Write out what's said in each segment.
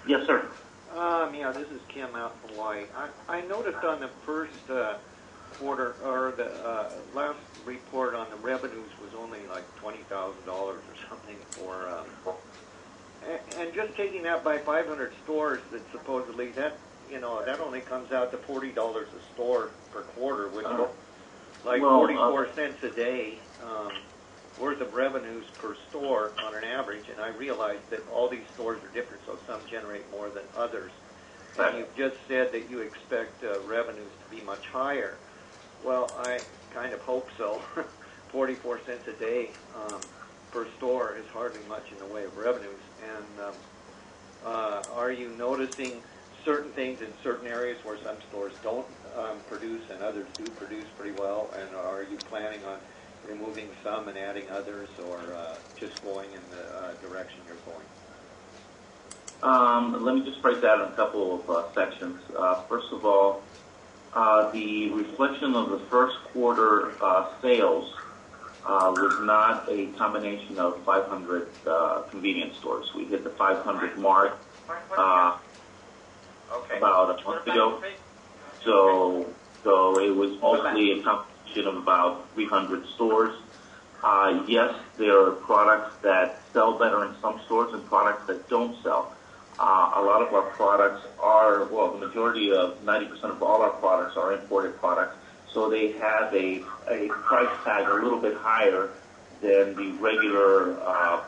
Yes, sir. Yeah, this is Kim out from Hawaii. I noticed on the first quarter, or the last report on the revenues was only like $20,000 or something for, and just taking that by 500 stores, that supposedly that only comes out to $40 a store per quarter, which is like 44 cents a day worth of revenues per store on an average. And I realized that all these stores are different, so some generate more than others. And you've just said that you expect revenues to be much higher. Well, I kind of hope so. 44 cents a day per store is hardly much in the way of revenues. And are you noticing certain things in certain areas where some stores don't produce and others do produce pretty well? And are you planning on removing some and adding others, or just going in the direction you're going? Let me just break that in a couple of sections. First of all, the reflection of the first quarter sales was not a combination of 500 convenience stores. We hit the 500 mark about a month ago. So it was mostly a combination of about 300 stores. Yes, there are products that sell better in some stores and products that don't sell. A lot of our products are, the majority of 90% of all our products are imported products, so they have a price tag a little bit higher than the regular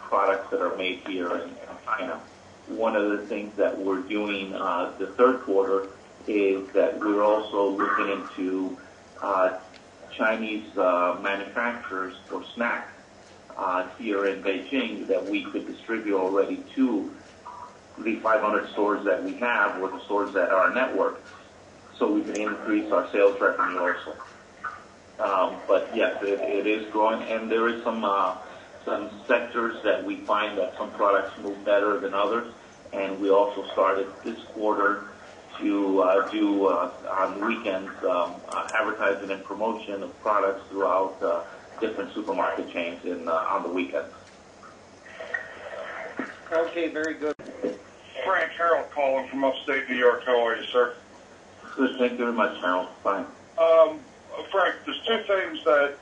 products that are made here in China. One of the things that we're doing the third quarter is that we're also looking into Chinese manufacturers for snacks here in Beijing that we could distribute already to the 500 stores that we have, or the stores that are our network, so we can increase our sales revenue also. But yes, it is growing, and there is some sectors that we find that some products move better than others, and we also started this quarter to do on weekends advertising and promotion of products throughout different supermarket chains on the weekends. Okay, very good. Frank Harold calling from upstate New York. How are you, sir? Good, thank you very much, Harold. Fine. Frank, there's two things that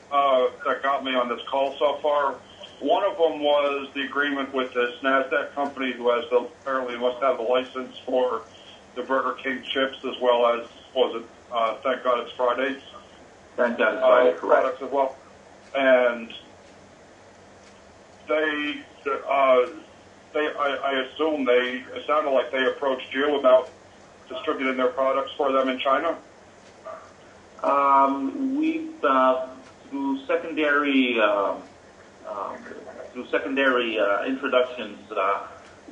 got me on this call so far. One of them was the agreement with this NASDAQ company who has apparently must have a license for the Burger King chips, as well as, Thank God It's Fridays? Thank God It's Friday, products as well. And I assume it sounded like they approached you about distributing their products for them in China? We've through secondary introductions,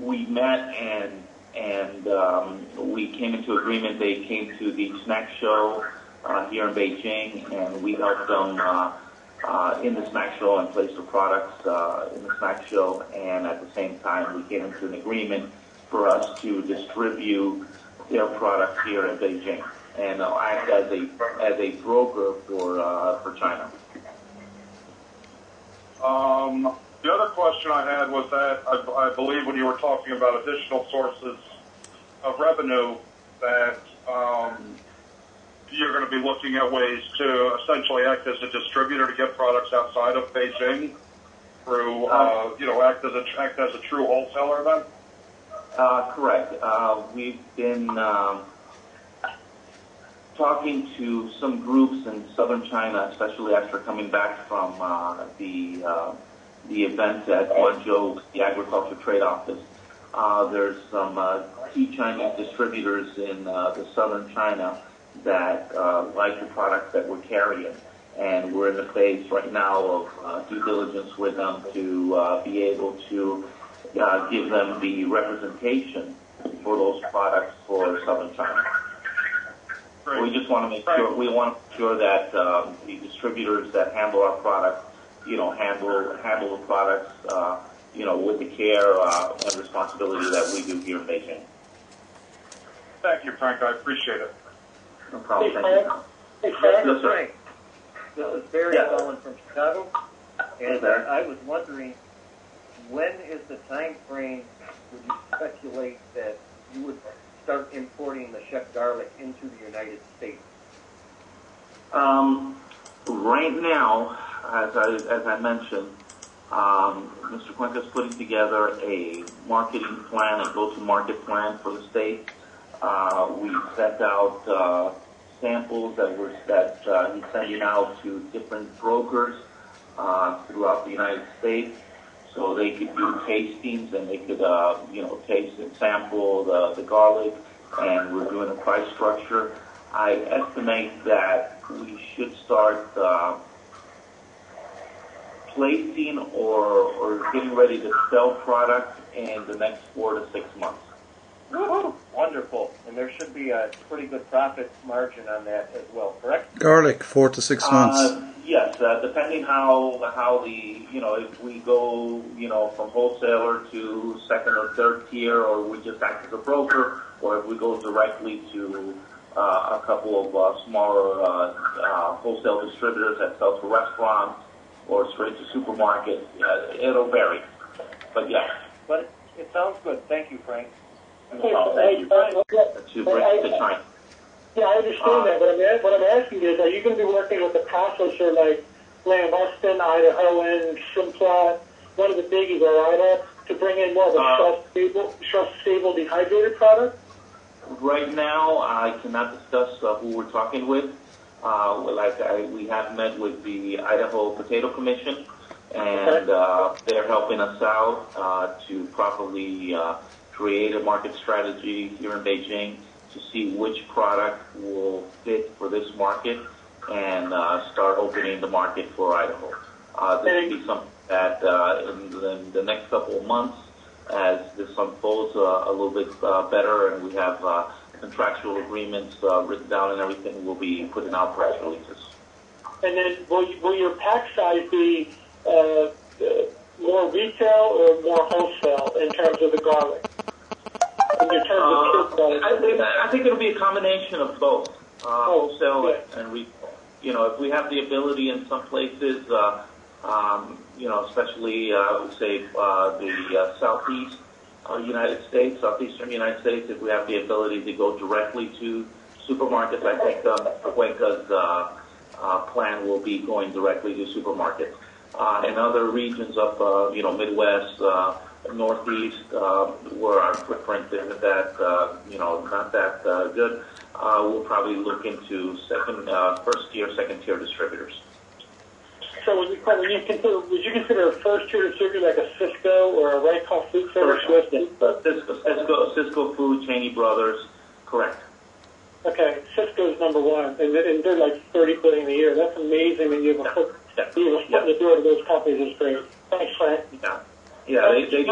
we met and we came into agreement. They came to the snack show here in Beijing, and we helped them in the snack show and place the products in the snack show. And at the same time, we came into an agreement for us to distribute their products here in Beijing and act as a broker for China. The other question I had was that I believe when you were talking about additional sources of revenue, that you're going to be looking at ways to essentially act as a distributor to get products outside of Beijing through, act as a true wholesaler then? Correct. We've been talking to some groups in southern China, especially after coming back from the event at Guangzhou, the Agriculture Trade Office. There's some key Chinese distributors in the southern China that like the products that we're carrying. And we're in the phase right now of due diligence with them to be able to give them the representation for those products for southern China. Great. We just want to make sure that the distributors that handle our products, handle the products, with the care and responsibility that we do here in Beijing. Thank you, Frank. I appreciate it. No problem. Hey, Thank Frank. you. Hey, Frank. Yes, sir. Frank. This is Barry calling from Chicago, and I was wondering, when is the time frame would you speculate that you into the United States? Right now, as I mentioned, Mr. Cuenca is putting together a marketing plan, a go-to-market plan for the state. We sent out samples that he's sending out to different brokers throughout the United States, so they could do tastings and they could taste and sample the garlic. And we're doing a price structure. I estimate that we should start placing or getting ready to sell product in the next 4 to 6 months. Woo-hoo. Wonderful. And there should be a pretty good profit margin on that as well, correct? Garlic, 4 to 6 months. Yes, depending how the, if we go, from wholesaler to second or third tier, or we just act as a broker, or if we go directly to a couple of smaller wholesale distributors that sell to restaurants or straight to supermarkets, it'll vary. But yeah. But it sounds good. Thank you, Frank. Thank you. To bring it to China. Yeah, I understand that, but what I'm asking is, are you going to be working with a processor like Lamb Weston, Idaho, and Simplot, one of the biggies, Ida, to bring in more of a shelf-stable dehydrated product? Right now, I cannot discuss who we're talking with. We have met with the Idaho Potato Commission, and they're helping us out to properly create a market strategy here in Beijing to see which product will fit for this market and start opening the market for Idaho. This will be something that in the next couple of months, as this unfolds a little bit better and we have contractual agreements written down and everything, we'll be putting out press releases. And then will your pack size be more retail or more wholesale in terms of the garlic? I think it'll be a combination of both, wholesale and retail. If we have the ability in some places, especially I would say the southeast United States, southeastern United States, if we have the ability to go directly to supermarkets, I think Cuenca's plan will be going directly to supermarkets. In other regions of Midwest, Northeast, where our footprint isn't that not that good, we'll probably look into first tier, second tier distributors. So would you consider a first tier distributor like a Cisco or a Raycom Food Service? Cisco Food, Cheney Brothers, correct. Okay, Cisco's number one, and they're like $30 billion a year. That's amazing that you have a foot in the door to those companies. Is great. Thanks, Frank. Yeah, they do